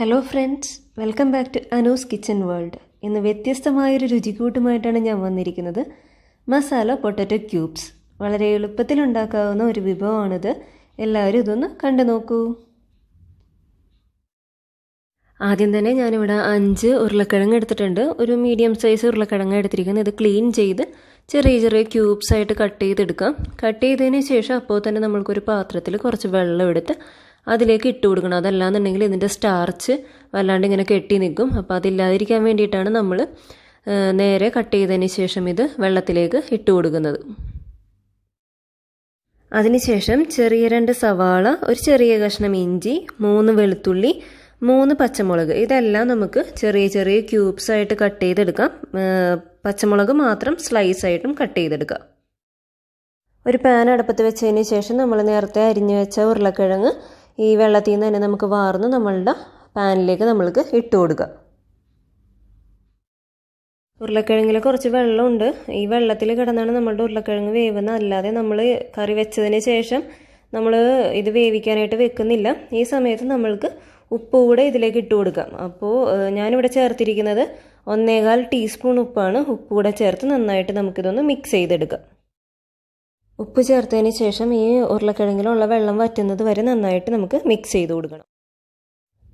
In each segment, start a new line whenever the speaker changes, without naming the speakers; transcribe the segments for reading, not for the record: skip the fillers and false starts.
Hello friends, welcome back to Anu's kitchen world. ഇന്ന് വ്യത്യസ്തമായൊരു രുചിക്കൂട്ടുമായിട്ടാണ് ഞാൻ വന്നിരിക്കുന്നത്. Masala potato cubes. വളരെ എളുപ്പത്തിൽ ഉണ്ടാക്കാവുന്ന ഒരു വിഭവമാണിത്. എല്ലാവരും ഇതൊന്ന് കണ്ടു നോക്കൂ. ആദ്യം തന്നെ ഞാനിവിടെ 5 ഉരുളക്കിഴങ്ങ് എടുത്തിട്ടുണ്ട്. ഒരു മീഡിയം സൈസ് ഉരുളക്കിഴങ്ങ് എടുത്തിരിക്കുന്നത്. ഇത് ക്ലീൻ ചെയ്ത് ചെറിയ ചെറിയ ക്യൂബ്സ് ആയിട്ട് കട്ട് ചെയ്തെടുക്കാം. കട്ട് ചെയ്തതിന് ശേഷം അപ്പോൾ തന്നെ നമ്മൾക്കൊരു പാത്രത്തിൽ കുറച്ച് വെള്ളം എടുത്ത് അതിലേക്ക് ഇട്ട് കൊടുക്കണം. അതല്ലാന്നുണ്ടെങ്കിൽ ഇതിൻ്റെ സ്റ്റാർച്ച് വല്ലാണ്ട് ഇങ്ങനെ കെട്ടി നിൽക്കും. അപ്പോൾ അതില്ലാതിരിക്കാൻ വേണ്ടിയിട്ടാണ് നമ്മൾ നേരെ കട്ട് ചെയ്തതിന് ശേഷം ഇത് വെള്ളത്തിലേക്ക് ഇട്ട് കൊടുക്കുന്നത്. അതിനുശേഷം ചെറിയ 2 സവാള, ഒരു ചെറിയ കഷ്ണം ഇഞ്ചി, 3 വെളുത്തുള്ളി, 3 പച്ചമുളക്, ഇതെല്ലാം നമുക്ക് ചെറിയ ചെറിയ ക്യൂബ്സ് ആയിട്ട് കട്ട് ചെയ്തെടുക്കാം. പച്ചമുളക് മാത്രം സ്ലൈസ് ആയിട്ടും കട്ട് ചെയ്തെടുക്കാം. ഒരു പാൻ അടുപ്പത്ത് വെച്ചതിന് ശേഷം നമ്മൾ നേരത്തെ അരിഞ്ഞു വെച്ച ഉരുളക്കിഴങ്ങ് ഈ വെള്ളത്തിൽ നിന്ന് തന്നെ നമുക്ക് വാർന്ന് നമ്മളുടെ പാനിലേക്ക് നമ്മൾക്ക് ഇട്ട് കൊടുക്കാം. ഉരുളക്കിഴങ്ങിൽ കുറച്ച് വെള്ളമുണ്ട്. ഈ വെള്ളത്തിൽ കിടന്നാണ് നമ്മളുടെ ഉരുളക്കിഴങ്ങ് വേവുന്നത്. അല്ലാതെ നമ്മൾ കറി വെച്ചതിന് ശേഷം നമ്മൾ ഇത് വേവിക്കാനായിട്ട് വെക്കുന്നില്ല. ഈ സമയത്ത് നമ്മൾക്ക് ഉപ്പ് കൂടെ ഇതിലേക്ക് ഇട്ട് കൊടുക്കാം. അപ്പോൾ ഞാനിവിടെ ചേർത്തിരിക്കുന്നത് 1.25 ടീസ്പൂൺ ഉപ്പാണ്. ഉപ്പ് കൂടെ ചേർത്ത് നന്നായിട്ട് നമുക്കിതൊന്ന് മിക്സ് ചെയ്തെടുക്കാം. ഉപ്പ് ചേർത്തതിന് ശേഷം ഈ ഉരുളക്കിഴങ്ങിലുള്ള വെള്ളം വറ്റുന്നത് വരെ നന്നായിട്ട് നമുക്ക് മിക്സ് ചെയ്ത് കൊടുക്കണം.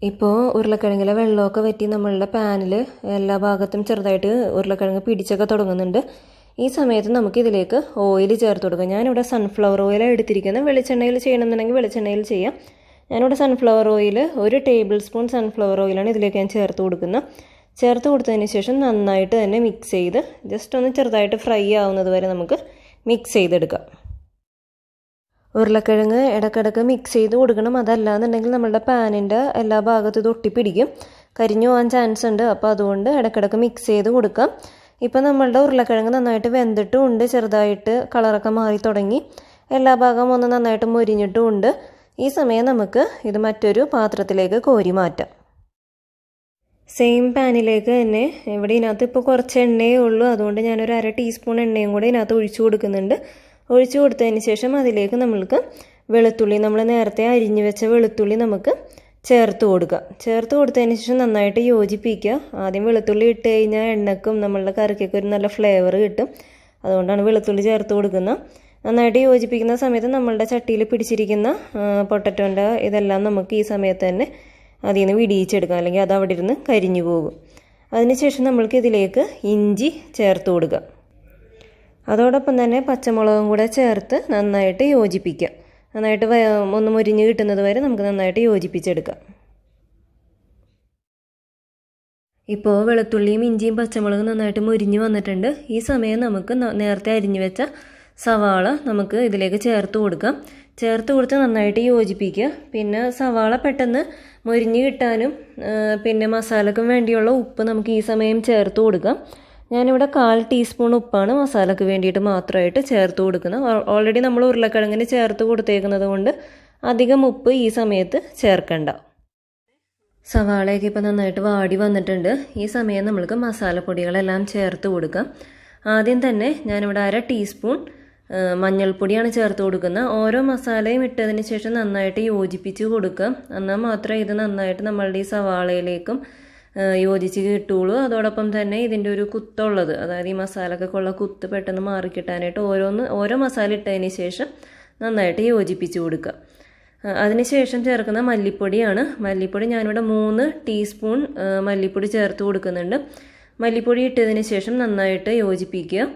ഇപ്പോൾ ഉരുളക്കിഴങ്ങിലെ വെള്ളമൊക്കെ വറ്റി നമ്മളുടെ പാനിൽ എല്ലാ ഭാഗത്തും ചെറുതായിട്ട് ഉരുളക്കിഴങ്ങ് പിടിച്ചൊക്കെ തുടങ്ങുന്നുണ്ട്. ഈ സമയത്ത് നമുക്ക് ഇതിലേക്ക് ഓയിൽ ചേർത്ത് കൊടുക്കാം. ഞാനിവിടെ സൺഫ്ലവർ ഓയിലാണ് എടുത്തിരിക്കുന്നത്. വെളിച്ചെണ്ണയിൽ ചെയ്യണമെന്നുണ്ടെങ്കിൽ വെളിച്ചെണ്ണയിൽ ചെയ്യാം. ഞാനിവിടെ sunflower oil 1 table spoon sunflower ഓയിലാണ് ഇതിലേക്ക് ഞാൻ ചേർത്ത് കൊടുക്കുന്നത്. ചേർത്ത് കൊടുത്തതിന് ശേഷം നന്നായിട്ട് തന്നെ മിക്സ് ചെയ്ത് ജസ്റ്റ് ഒന്ന് ചെറുതായിട്ട് ഫ്രൈ ആവുന്നത് വരെ നമുക്ക് മിക്സ് ചെയ്തെടുക്കാം. ഉരുളക്കിഴങ്ങ് ഇടയ്ക്കിടയ്ക്ക് മിക്സ് ചെയ്ത് കൊടുക്കണം. അതല്ലാന്നുണ്ടെങ്കിൽ നമ്മളുടെ പാനിൻ്റെ എല്ലാ ഭാഗത്തും ഇത് ഒട്ടിപ്പിടിക്കും, കരിഞ്ഞു പോകാൻ ചാൻസ് ഉണ്ട്. അപ്പോൾ അതുകൊണ്ട് ഇടയ്ക്കിടയ്ക്ക് മിക്സ് ചെയ്ത് കൊടുക്കാം. ഇപ്പോൾ നമ്മളുടെ ഉരുളക്കിഴങ്ങ് നന്നായിട്ട് വെന്തിട്ടും ഉണ്ട്, ചെറുതായിട്ട് കളറൊക്കെ മാറി തുടങ്ങി, എല്ലാ ഭാഗവും ഒന്ന് നന്നായിട്ട് മൊരിഞ്ഞിട്ടും ഉണ്ട്. ഈ സമയം നമുക്ക് ഇത് മറ്റൊരു പാത്രത്തിലേക്ക് കോരി മാറ്റാം. സെയിം പാനിലേക്ക് തന്നെ ഇവിടെ ഇതിനകത്ത് ഇപ്പോൾ കുറച്ച് എണ്ണയേ ഉള്ളൂ. അതുകൊണ്ട് ഞാനൊരു 1/2 ടീസ്പൂൺ എണ്ണയും കൂടെ ഇതിനകത്ത് ഒഴിച്ചു കൊടുക്കുന്നുണ്ട്. ഒഴിച്ചു കൊടുത്തതിന് ശേഷം അതിലേക്ക് നമ്മൾക്ക് വെളുത്തുള്ളി, നമ്മൾ നേരത്തെ അരിഞ്ഞു വെച്ച വെളുത്തുള്ളി നമുക്ക് ചേർത്ത് കൊടുക്കാം. ചേർത്ത് കൊടുത്തതിന് ശേഷം നന്നായിട്ട് യോജിപ്പിക്കുക. ആദ്യം വെളുത്തുള്ളി ഇട്ട് കഴിഞ്ഞാൽ എണ്ണക്കും നമ്മളുടെ കറിക്കൊക്കെ ഒരു നല്ല ഫ്ലേവർ കിട്ടും. അതുകൊണ്ടാണ് വെളുത്തുള്ളി ചേർത്ത് കൊടുക്കുന്നത്. നന്നായിട്ട് യോജിപ്പിക്കുന്ന സമയത്ത് നമ്മളുടെ ചട്ടിയിൽ പിടിച്ചിരിക്കുന്ന പൊട്ടറ്റോൻ്റെ ഇതെല്ലാം നമുക്ക് ഈ സമയത്ത് തന്നെ അതിൽ നിന്ന് വിടിയിച്ചെടുക്കാം, അല്ലെങ്കിൽ അത് അവിടെ ഇരുന്ന് കരിഞ്ഞു പോകും. അതിനുശേഷം നമ്മൾക്ക് ഇതിലേക്ക് ഇഞ്ചി ചേർത്ത് കൊടുക്കാം. അതോടൊപ്പം തന്നെ പച്ചമുളകും കൂടെ ചേർത്ത് നന്നായിട്ട് യോജിപ്പിക്കാം. നന്നായിട്ട് ഒന്ന് മുരിഞ്ഞ് കിട്ടുന്നത് വരെ നമുക്ക് നന്നായിട്ട് യോജിപ്പിച്ചെടുക്കാം. ഇപ്പോൾ വെളുത്തുള്ളിയും ഇഞ്ചിയും പച്ചമുളകും നന്നായിട്ട് മുരിഞ്ഞ് വന്നിട്ടുണ്ട്. ഈ സമയം നമുക്ക് നേരത്തെ അരിഞ്ഞു വെച്ച സവാള നമുക്ക് ഇതിലേക്ക് ചേർത്ത് കൊടുക്കാം. ചേർത്ത് കൊടുത്ത് നന്നായിട്ട് യോജിപ്പിക്കുക. പിന്നെ സവാള പെട്ടെന്ന് മൊരിഞ്ഞ് കിട്ടാനും പിന്നെ മസാലക്കും വേണ്ടിയുള്ള ഉപ്പ് നമുക്ക് ഈ സമയം ചേർത്ത് കൊടുക്കാം. ഞാനിവിടെ 1/4 ടീസ്പൂൺ ഉപ്പാണ് മസാലയ്ക്ക് വേണ്ടിയിട്ട് മാത്രമായിട്ട് ചേർത്ത് കൊടുക്കുന്നത്. ഓൾറെഡി നമ്മൾ ഉരുളക്കിഴങ്ങിന് ചേർത്ത് കൊടുത്തേക്കുന്നത് കൊണ്ട് അധികം ഉപ്പ് ഈ സമയത്ത് ചേർക്കണ്ട. സവാളയൊക്കെ ഇപ്പോൾ നന്നായിട്ട് വാടി വന്നിട്ടുണ്ട്. ഈ സമയം നമ്മൾക്ക് മസാലപ്പൊടികളെല്ലാം ചേർത്ത് കൊടുക്കാം. ആദ്യം തന്നെ ഞാനിവിടെ 1/2 ടീസ്പൂൺ മഞ്ഞൾപ്പൊടിയാണ് ചേർത്ത് കൊടുക്കുന്നത്. ഓരോ മസാലയും ഇട്ടതിന് ശേഷം നന്നായിട്ട് യോജിപ്പിച്ച് കൊടുക്കുക. എന്നാൽ മാത്രമേ ഇത് നന്നായിട്ട് നമ്മളുടെ ഈ സവാളയിലേക്കും യോജിച്ച് കിട്ടുള്ളൂ. അതോടൊപ്പം തന്നെ ഇതിൻ്റെ ഒരു കുത്തുള്ളത്, അതായത് ഈ മസാലക്കൊക്കെ ഉള്ള കുത്ത് പെട്ടെന്ന് മാറിക്കിട്ടാനായിട്ട് ഓരോ മസാല ഇട്ടതിന് ശേഷം നന്നായിട്ട് യോജിപ്പിച്ച് കൊടുക്കുക. അതിനുശേഷം ചേർക്കുന്ന മല്ലിപ്പൊടിയാണ്. മല്ലിപ്പൊടി ഞാനിവിടെ 3 ടീസ്പൂൺ മല്ലിപ്പൊടി ചേർത്ത് കൊടുക്കുന്നുണ്ട്. മല്ലിപ്പൊടി ഇട്ടതിന് ശേഷം നന്നായിട്ട് യോജിപ്പിക്കുക.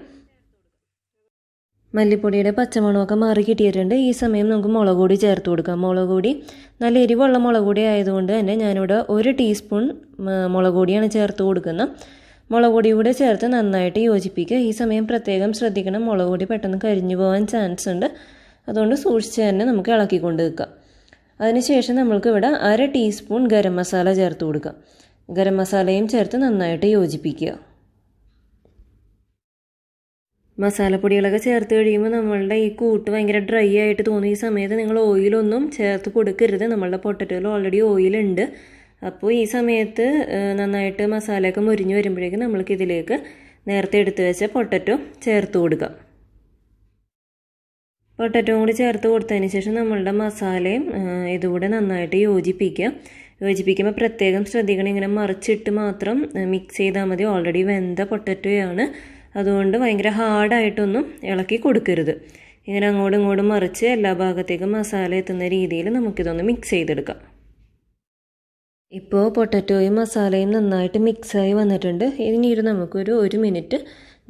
മല്ലിപ്പൊടിയുടെ പച്ചമണമൊക്കെ മാറി കിട്ടിയിട്ടുണ്ട്. ഈ സമയം നമുക്ക് മുളക് പൊടി ചേർത്ത് കൊടുക്കാം. മുളക് പൊടി നല്ല എരിവുള്ള മുളക് പൊടി ആയതുകൊണ്ട് തന്നെ ഞാനിവിടെ 1 ടീസ്പൂൺ മുളക് പൊടിയാണ് ചേർത്ത് കൊടുക്കുന്നത്. മുളക് പൊടി കൂടെ ചേർത്ത് നന്നായിട്ട് യോജിപ്പിക്കുക. ഈ സമയം പ്രത്യേകം ശ്രദ്ധിക്കണം, മുളക് പൊടി പെട്ടെന്ന് കരിഞ്ഞു പോകാൻ ചാൻസ് ഉണ്ട്. അതുകൊണ്ട് സൂക്ഷിച്ച് തന്നെ നമുക്ക് ഇളക്കിക്കൊണ്ട് വെക്കാം. അതിനുശേഷം നമ്മൾക്ക് ഇവിടെ 1/2 ടീസ്പൂൺ ഗരം മസാല ചേർത്ത് കൊടുക്കാം. ഗരം മസാലയും ചേർത്ത് നന്നായിട്ട് യോജിപ്പിക്കുക. മസാലപ്പൊടികളൊക്കെ ചേർത്ത് കഴിയുമ്പോൾ നമ്മളുടെ ഈ കൂട്ട് ഭയങ്കര ഡ്രൈ ആയിട്ട് തോന്നും. ഈ സമയത്ത് നിങ്ങൾ ഓയിലൊന്നും ചേർത്ത് കൊടുക്കരുത്. നമ്മളുടെ പൊട്ടറ്റോയിൽ ഓൾറെഡി ഓയിലുണ്ട്. അപ്പോൾ ഈ സമയത്ത് നന്നായിട്ട് മസാലയൊക്കെ മുരിഞ്ഞ് വരുമ്പോഴേക്കും നമ്മൾക്ക് ഇതിലേക്ക് നേരത്തെ എടുത്ത് വെച്ച പൊട്ടറ്റോ ചേർത്ത് കൊടുക്കാം. പൊട്ടറ്റോ കൂടി ചേർത്ത് കൊടുത്തതിന് ശേഷം നമ്മളുടെ മസാലയും ഇതുകൂടെ നന്നായിട്ട് യോജിപ്പിക്കുക. യോജിപ്പിക്കുമ്പോൾ പ്രത്യേകം ശ്രദ്ധിക്കണം, ഇങ്ങനെ മറിച്ചിട്ട് മാത്രം മിക്സ് ചെയ്താൽ മതി. ഓൾറെഡി വെന്ത പൊട്ടറ്റോയാണ്, അതുകൊണ്ട് ഭയങ്കര ഹാർഡായിട്ടൊന്നും ഇളക്കി കൊടുക്കരുത്. ഇങ്ങനെ അങ്ങോട്ടും ഇങ്ങോട്ടും മറിച്ച് എല്ലാ ഭാഗത്തേക്കും മസാല എത്തുന്ന രീതിയിൽ നമുക്കിതൊന്ന് മിക്സ് ചെയ്തെടുക്കാം. ഇപ്പോൾ പൊട്ടറ്റോയും മസാലയും നന്നായിട്ട് മിക്സായി വന്നിട്ടുണ്ട്. ഇനി ഇത് നമുക്കൊരു 1 മിനിറ്റ്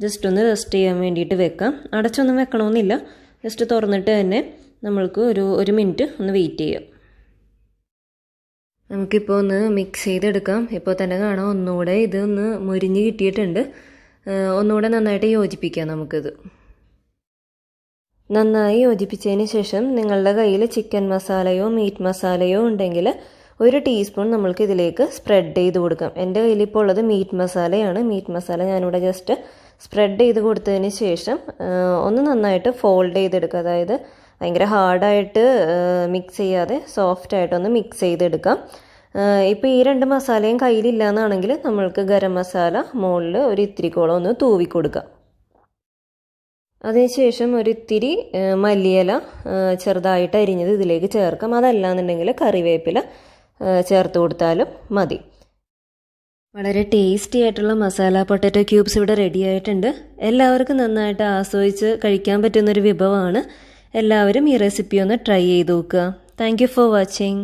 ജസ്റ്റ് ഒന്ന് റെസ്റ്റ് ചെയ്യാൻ വേണ്ടിയിട്ട് വെക്കാം. അടച്ചൊന്നും വെക്കണമെന്നില്ല, ജസ്റ്റ് തുറന്നിട്ട് തന്നെ നമ്മൾക്ക് ഒരു 1 മിനിറ്റ് ഒന്ന് വെയിറ്റ് ചെയ്യാം. നമുക്കിപ്പോൾ ഒന്ന് മിക്സ് ചെയ്തെടുക്കാം. ഇപ്പോൾ തന്നെ കാണാം ഒന്നുകൂടെ ഇതൊന്ന് മുരിഞ്ഞ് കിട്ടിയിട്ടുണ്ട്. ഒന്നുകൂടെ നന്നായിട്ട് യോജിപ്പിക്കാം നമുക്കിത്. നന്നായി യോജിപ്പിച്ചതിന് ശേഷം നിങ്ങളുടെ കയ്യിൽ ചിക്കൻ മസാലയോ മീറ്റ് മസാലയോ ഉണ്ടെങ്കിൽ 1 ടീസ്പൂൺ നമ്മൾക്ക് ഇതിലേക്ക് സ്പ്രെഡ് ചെയ്ത് കൊടുക്കാം. എൻ്റെ കയ്യിലിപ്പോൾ ഉള്ളത് മീറ്റ് മസാലയാണ്. മീറ്റ് മസാല ഞാനിവിടെ ജസ്റ്റ് സ്പ്രെഡ് ചെയ്ത് കൊടുത്തതിന് ശേഷം ഒന്ന് നന്നായിട്ട് ഫോൾഡ് ചെയ്തെടുക്കുക. അതായത് ഭയങ്കര ഹാർഡായിട്ട് മിക്സ് ചെയ്യാതെ സോഫ്റ്റായിട്ടൊന്ന് മിക്സ് ചെയ്തെടുക്കാം. ഇപ്പോൾ ഈ 2 മസാലയും കയ്യിലില്ല എന്നാണെങ്കിൽ നമ്മൾക്ക് ഗരം മസാല മുകളിൽ ഒരു ഇത്തിരിക്കോളം ഒന്ന് തൂവി കൊടുക്കാം. അതിനുശേഷം ഒരു ഇത്തിരി മല്ലിയില ചെറുതായിട്ട് അരിഞ്ഞത് ഇതിലേക്ക് ചേർക്കാം. അതല്ലാന്നുണ്ടെങ്കിൽ കറിവേപ്പില ചേർത്ത് കൊടുത്താലും മതി. വളരെ ടേസ്റ്റി ആയിട്ടുള്ള മസാല പൊട്ടാറ്റോ ക്യൂബ്സ് ഇവിടെ റെഡി ആയിട്ടുണ്ട്. എല്ലാവർക്കും നന്നായിട്ട് ആസ്വദിച്ച് കഴിക്കാൻ പറ്റുന്നൊരു വിഭവമാണ്. എല്ലാവരും ഈ റെസിപ്പി ഒന്ന് ട്രൈ ചെയ്ത് നോക്കുക. Thank you for watching.